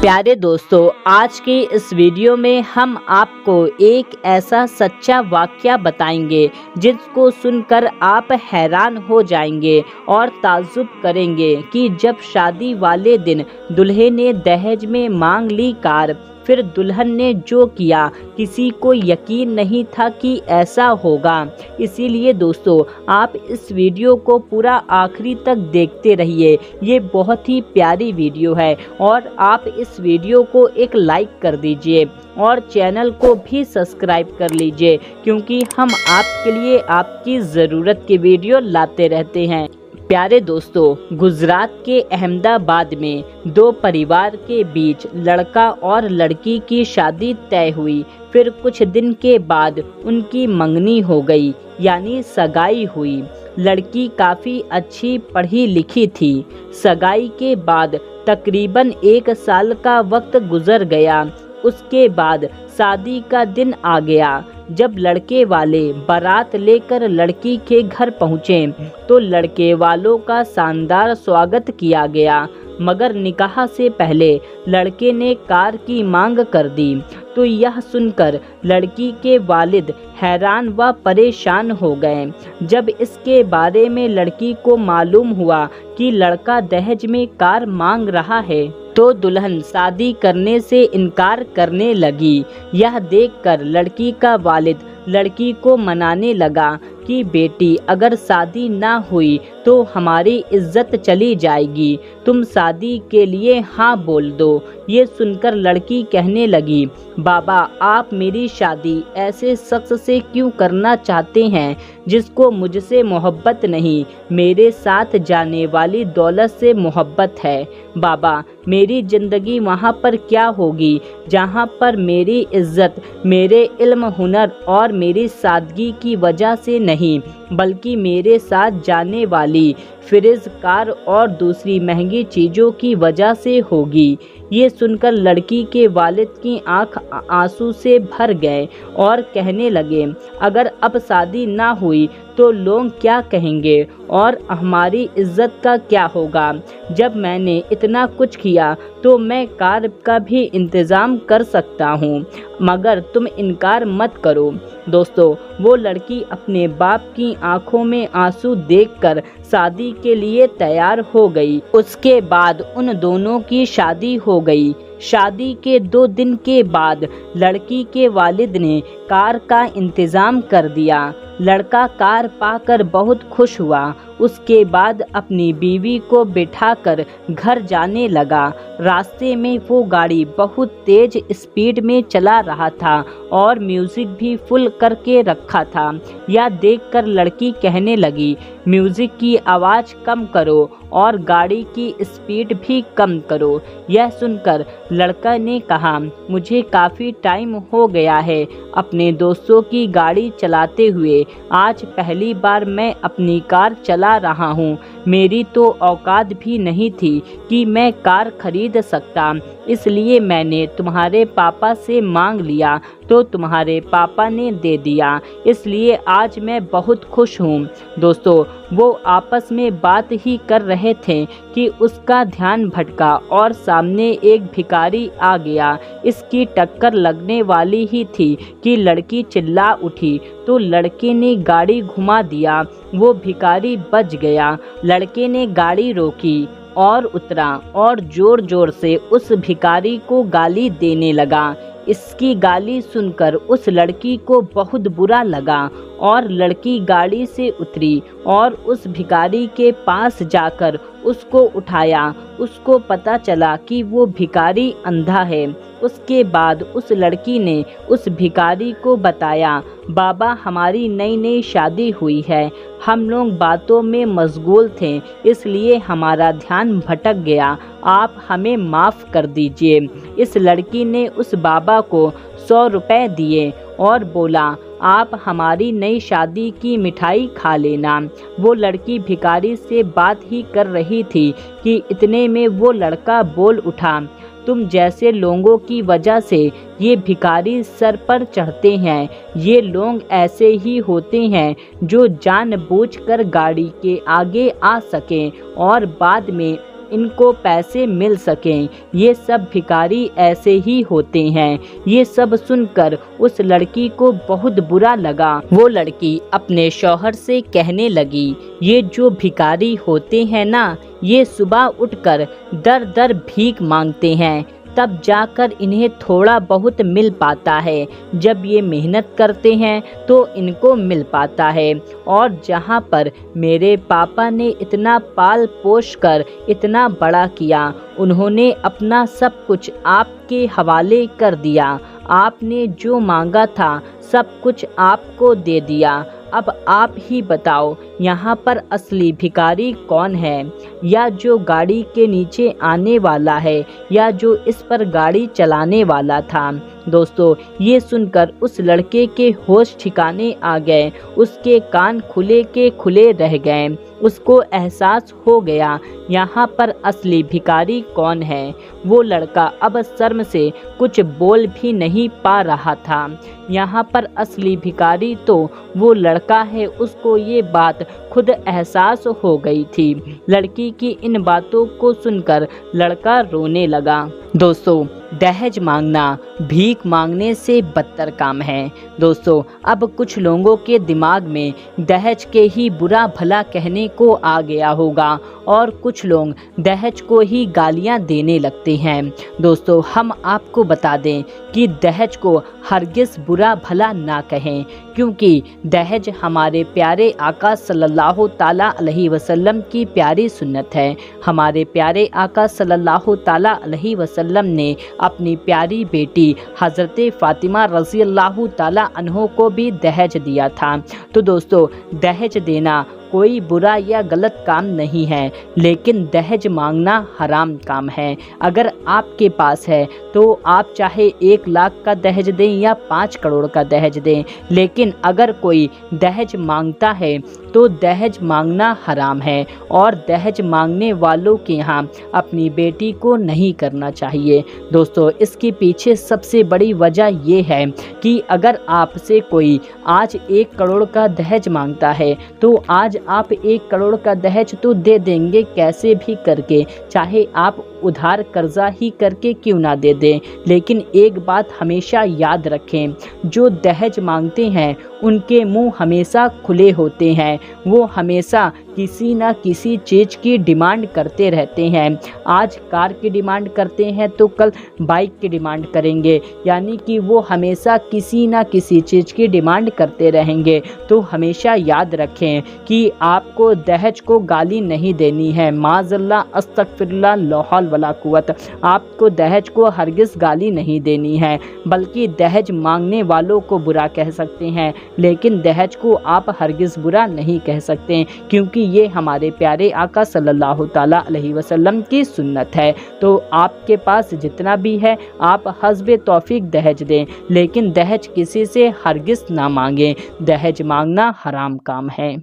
प्यारे दोस्तों, आज की इस वीडियो में हम आपको एक ऐसा सच्चा वाक़या बताएंगे जिसको सुनकर आप हैरान हो जाएंगे और ताज्जुब करेंगे कि जब शादी वाले दिन दूल्हे ने दहेज में मांग ली कार, फिर दुल्हन ने जो किया किसी को यकीन नहीं था कि ऐसा होगा। इसीलिए दोस्तों, आप इस वीडियो को पूरा आखिरी तक देखते रहिए। ये बहुत ही प्यारी वीडियो है और आप इस वीडियो को एक लाइक कर दीजिए और चैनल को भी सब्सक्राइब कर लीजिए, क्योंकि हम आपके लिए आपकी ज़रूरत की वीडियो लाते रहते हैं। प्यारे दोस्तों, गुजरात के अहमदाबाद में दो परिवार के बीच लड़का और लड़की की शादी तय हुई। फिर कुछ दिन के बाद उनकी मंगनी हो गई, यानी सगाई हुई। लड़की काफ़ी अच्छी पढ़ी लिखी थी। सगाई के बाद तकरीबन 1 साल का वक्त गुजर गया। उसके बाद शादी का दिन आ गया। जब लड़के वाले बारात लेकर लड़की के घर पहुँचे तो लड़के वालों का शानदार स्वागत किया गया, मगर निकाह से पहले लड़के ने कार की मांग कर दी। तो यह सुनकर लड़की के वालिद हैरान व परेशान हो गए। जब इसके बारे में लड़की को मालूम हुआ कि लड़का दहेज में कार मांग रहा है, तो दुल्हन शादी करने से इनकार करने लगी। यह देखकर लड़की का वालिद लड़की को मनाने लगा कि बेटी, अगर शादी ना हुई तो हमारी इज्जत चली जाएगी, तुम शादी के लिए हाँ बोल दो। ये सुनकर लड़की कहने लगी, बाबा, आप मेरी शादी ऐसे शख्स से क्यों करना चाहते हैं जिसको मुझसे मोहब्बत नहीं, मेरे साथ जाने वाली दौलत से मोहब्बत है। बाबा, मेरी ज़िंदगी वहाँ पर क्या होगी जहाँ पर मेरी इज्जत मेरे इल्म, हुनर और मेरी सादगी की वजह से नहीं, बल्कि मेरे साथ जाने वाली फ्रिज, कार और दूसरी महंगी चीज़ों की वजह से होगी। ये सुनकर लड़की के वालिद की आंख आंसू से भर गए और कहने लगे, अगर अब शादी ना हुई तो लोग क्या कहेंगे और हमारी इज्जत का क्या होगा। जब मैंने इतना कुछ किया तो मैं कार का भी इंतज़ाम कर सकता हूँ, मगर तुम इनकार मत करो। दोस्तों, वो लड़की अपने बाप की आंखों में आंसू देखकर शादी के लिए तैयार हो गई। उसके बाद उन दोनों की शादी हो गई। शादी के 2 दिन के बाद लड़की के वालिद ने कार का इंतज़ाम कर दिया। लड़का कार पाकर बहुत खुश हुआ। उसके बाद अपनी बीवी को बिठाकर घर जाने लगा। रास्ते में वो गाड़ी बहुत तेज़ स्पीड में चला रहा था और म्यूज़िक भी फुल करके रखा था। यह देखकर लड़की कहने लगी, म्यूज़िक की आवाज़ कम करो और गाड़ी की स्पीड भी कम करो। यह सुनकर लड़का ने कहा, मुझे काफ़ी टाइम हो गया है अपने दोस्तों की गाड़ी चलाते हुए, आज पहली बार मैं अपनी कार चला रहा हूँ। मेरी तो औकात भी नहीं थी कि मैं कार खरीद सकता, इसलिए मैंने तुम्हारे पापा से मांग लिया तो तुम्हारे पापा ने दे दिया, इसलिए आज मैं बहुत खुश हूँ। दोस्तों, वो आपस में बात ही कर रहे थे कि उसका ध्यान भटका और सामने एक भिखारी आ गया। इसकी टक्कर लगने वाली ही थी कि लड़की चिल्ला उठी, तो लड़के ने गाड़ी घुमा दिया। वो भिखारी बच गया। लड़के ने गाड़ी रोकी और उतरा और ज़ोर ज़ोर से उस भिखारी को गाली देने लगा। इसकी गाली सुनकर उस लड़की को बहुत बुरा लगा और लड़की गाड़ी से उतरी और उस भिखारी के पास जाकर उसको उठाया। उसको पता चला कि वो भिखारी अंधा है। उसके बाद उस लड़की ने उस भिखारी को बताया, बाबा, हमारी नई नई शादी हुई है, हम लोग बातों में मशगूल थे, इसलिए हमारा ध्यान भटक गया, आप हमें माफ़ कर दीजिए। इस लड़की ने उस बाबा को 100 रुपए दिए और बोला, आप हमारी नई शादी की मिठाई खा लेना। वो लड़की भिखारी से बात ही कर रही थी कि इतने में वो लड़का बोल उठा, तुम जैसे लोगों की वजह से ये भिखारी सर पर चढ़ते हैं। ये लोग ऐसे ही होते हैं जो जानबूझकर गाड़ी के आगे आ सकें और बाद में इनको पैसे मिल सकें। ये सब भिखारी ऐसे ही होते हैं। ये सब सुनकर उस लड़की को बहुत बुरा लगा। वो लड़की अपने शौहर से कहने लगी, ये जो भिखारी होते हैं ना, ये सुबह उठकर दर दर भीख मांगते हैं, तब जाकर इन्हें थोड़ा बहुत मिल पाता है। जब ये मेहनत करते हैं तो इनको मिल पाता है। और जहाँ पर मेरे पापा ने इतना पाल पोष कर इतना बड़ा किया, उन्होंने अपना सब कुछ आपके हवाले कर दिया। आपने जो मांगा था सब कुछ आपको दे दिया। अब आप ही बताओ, यहाँ पर असली भिखारी कौन है? या जो गाड़ी के नीचे आने वाला है, या जो इस पर गाड़ी चलाने वाला था? दोस्तों, ये सुनकर उस लड़के के होश ठिकाने आ गए। उसके कान खुले के खुले रह गए। उसको एहसास हो गया यहाँ पर असली भिखारी कौन है। वो लड़का अब शर्म से कुछ बोल भी नहीं पा रहा था। यहाँ पर असली भिखारी तो वो लड़का है। उसको ये बात खुद एहसास हो गई थी। लड़की की इन बातों को सुनकर लड़का रोने लगा। दोस्तों, दहेज मांगना भीख मांगने से बदतर काम है। दोस्तों, अब कुछ लोगों के दिमाग में दहेज के ही बुरा भला कहने को आ गया होगा और कुछ लोग दहेज को ही गालियां देने लगते हैं। दोस्तों, हम आपको बता दें कि दहेज को हरगिज़ बुरा भला ना कहें, क्योंकि दहेज हमारे प्यारे आका सल्लल्लाहु ताला अलैहि वसल्लम की प्यारी सुन्नत है। हमारे प्यारे आका सल्लल्लाहु ताला अलैहि वसल्लम ने अपनी प्यारी बेटी हज़रत फ़ातिमा रज़ी अल्लाह ताला अन्हो को भी दहेज दिया था। तो दोस्तों, दहेज देना कोई बुरा या गलत काम नहीं है, लेकिन दहेज मांगना हराम काम है। अगर आपके पास है तो आप चाहे 1 लाख का दहेज दें या 5 करोड़ का दहेज दें, लेकिन अगर कोई दहेज मांगता है तो दहेज मांगना हराम है और दहेज मांगने वालों के यहाँ अपनी बेटी को नहीं करना चाहिए। दोस्तों, इसके पीछे सबसे बड़ी वजह ये है कि अगर आपसे कोई आज 1 करोड़ का दहेज मांगता है तो आज आप 1 करोड़ का दहेज तो दे देंगे कैसे भी करके, चाहे आप उधार कर्जा ही करके क्यों ना दे दें। लेकिन एक बात हमेशा याद रखें, जो दहेज मांगते हैं उनके मुंह हमेशा खुले होते हैं। वो हमेशा किसी ना किसी चीज़ की डिमांड करते रहते हैं। आज कार की डिमांड करते हैं तो कल बाइक की डिमांड करेंगे, यानी कि वो हमेशा किसी ना किसी चीज़ की डिमांड करते रहेंगे। तो हमेशा याद रखें कि आपको दहेज को गाली नहीं देनी है। माज़ल्ला अस्तगफिरुल्लाह ला हौल वला कुव्वत। आपको दहेज को हरगिज़ गाली नहीं देनी है, बल्कि दहेज मांगने वालों को बुरा कह सकते हैं, लेकिन दहेज को आप हरगिज़ बुरा नहीं कह सकते, क्योंकि ये हमारे प्यारे आका सल्लल्लाहु ताला अलैहि वसल्लम की सुन्नत है। तो आपके पास जितना भी है आप हस्बे तौफीक दहेज दें, लेकिन दहेज किसी से हरगिज़ ना मांगें। दहेज मांगना हराम काम है।